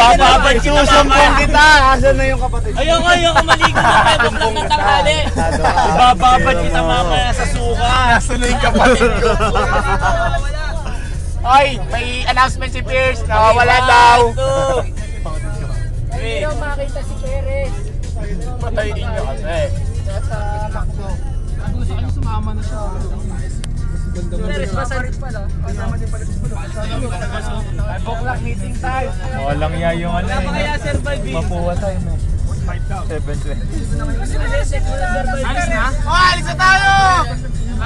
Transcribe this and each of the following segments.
Bababad susumbong kita. Asan na yung kapatid? Ayoko maligo na 5 o'clock ng tanghali. Bababad kita mamaya sa suka. Asan na yung kapatid ko? Oy, may announcement si Pierce. Nawawala daw. Hindi daw makita si Perez. Patayin niyo kasi. Nasa Macdo. Gusto kanya sumama na siya. Perez, masalit pala. Kasama din pala si Pulo. 5 o'clock meeting time. Walang iya yung ano. Wala pa kaya Sir Balvin? Mapuha tayo na. 7:20. Alis na? Oh, alis na tayo!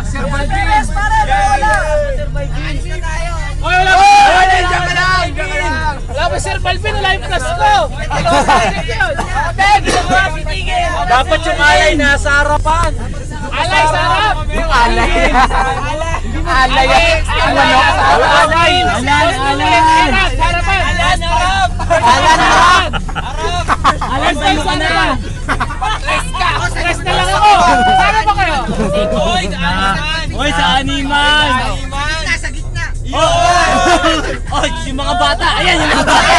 Sir Balvin! Para na wala! Sir Balvin! Alis na tayo! Oy, wala pa! Diyan ka lang! Wala pa Sir Balvin! Wala yung plus ko! Dapat yung alay nasa harapan. Alay sa harap! Yung alay. Alay. Ang manok. Alay! Alay! Harapan! Alan harap! Alan harap! Alan tayo sa harapan! Rest na lang ako! Sana ba kayo? Hoy, sa animal! Nasa gitna! Oh, yung mga bata! Ayan, yung mga bata!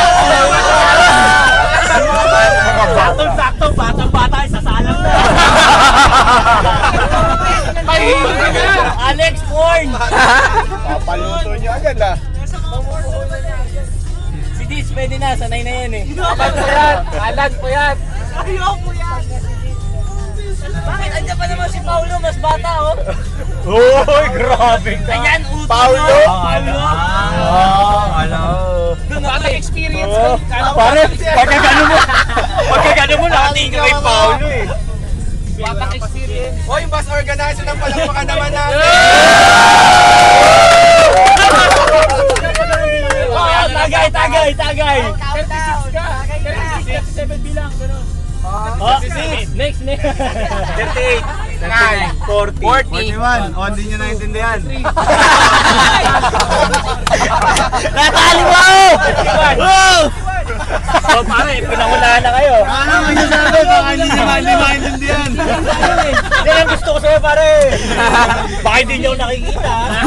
Sakto, batang-bata, isasalang na! Alex Porn! Papaluto nyo agad ah. Si Diz, pwede na, sanay na yan eh. Alan po yan! Alan po yan! Ayoko yan! Bakit? Andiyan pa naman si Paulo, mas bata oh! Uy, grabe ka! Ayan, uto Paulo? Paulo! Batang experience! Pare, pagkagano mo, nakatingin kay Paulo eh. Batang experience! Hoy, mas organizer ng palakpakan naman natin! Tagay! 36 ka! 37 bilang, gano'n! Oh, next! 38, 40, 41. O, hindi nyo naintindihan. Natali mo! Oh, pare, pinangunahan na kayo. Ano ang sasabi? Baka hindi nyo maintindihan. Yan ang gusto ko sa'yo, pare. Baka hindi nyo nakikita.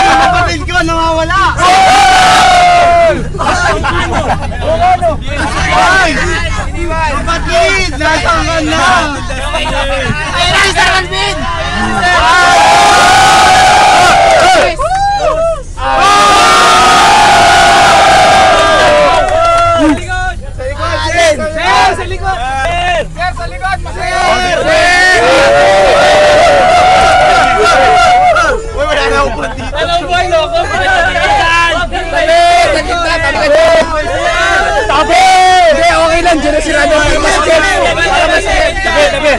Kapatid ko, nawawala! Ano? Kapatid! Nasaan ka na? Ayun na, Sir Balvin! Sa likod! Sir, sa likod! Sir! Uy, wala na upon dito. Ano ba yun? Tabi! Hindi, okay lang. Diyan na si Rado. Para masakit. Tabi.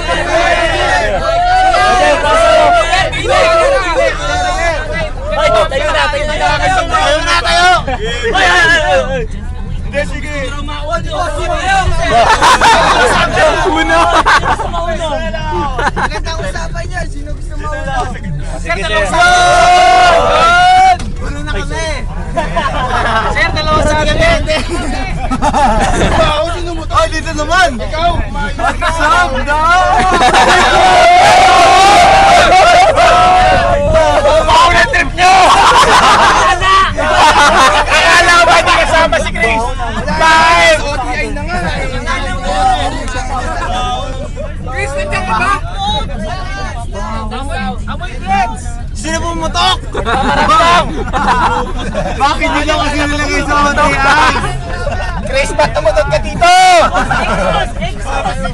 Ay, tayo na. Hindi, sige. Una! Magandang usapan niya, sino gusto mauna? Sige, sir. Puno na kami! Sir, dalawa sa akin! Ako sino mo to? Ay, dito naman. Ikaw. Magkasam daw. Paula trip nyo. Akala ko ba hindi kasama si Chris? Dahil OTI na nga. Chris, nandiyan ka ba? Amoy drugs! Sino pumutok? Bakit hindi lang kasi nilagay sa OTI? Chris, ba't tumutot ka dito?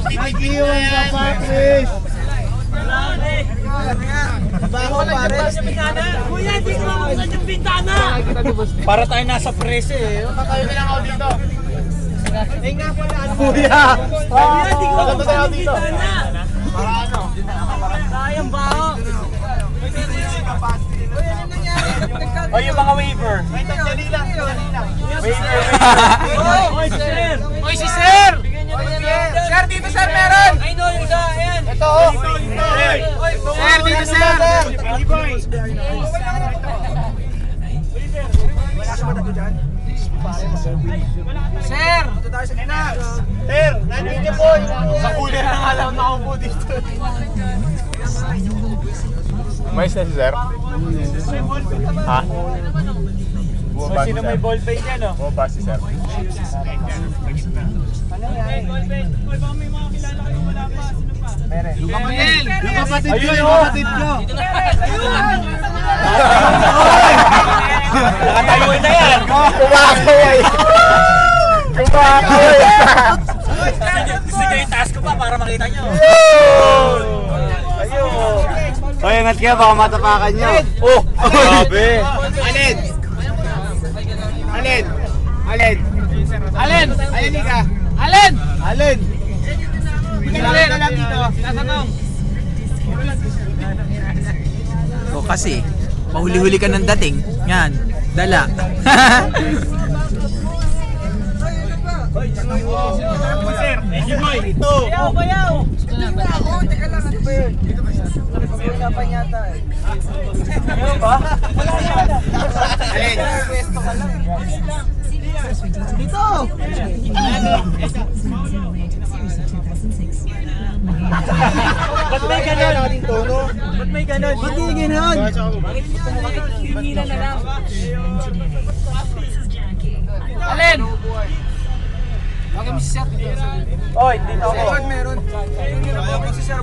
Pinigiwan ka pa, Chris. Baho pare! Kuya, di ko mamusan yung bintana! Para tayo nasa prese eh. Tayo na lang ako dito. Eh nga pala, ano? Kuya! Kuya, di ko Tayo mamusan yung dito. bintana! Para ano? Sayang baho! O yung mga waiver. Wait, dali lang. Waiver. Oy, sir! Oy, si Sir! Sir, dito sir, meron! Ay, no, yung isa, ayan! Ito, oh. Sir, dito, Sir! Sir! Dito tayo sa gitna! Sir, nandito niyo po. Sa huli na alam na ako po dito. May isa si Sir? Ha? Sino may ballpen dyan, oh? Bumaba si sir. Okay, ballpen. Uy, baka may mga kilala kayo wala pa. Sino pa? Yung kapatid ko, Ayun, yung oh. kapatid ko. Nakatayo na yan. Kumakaway! Kumakaway! Sige, itaas ko pa para makita nyo. Ayun! Hoy, ingat kayo, baka matapakan nyo. Oh! Grabe! Alin? Alin? Alin? Alin? Alin ka? Alin? Alin? Alin na lang dito. Tatanong. O kasi, mahuli-huli ka ng dating. Yan, dala. Sir, medyo boy. Bayaw, bayaw. Ayaw ba? Alin? Dito! Ba't may ganon? Ba't may ganon? Ba't di gano'n? Hihila na lang. Alin? Huwag kami si Sir. Oy, dito ako. Meron. Si Sir.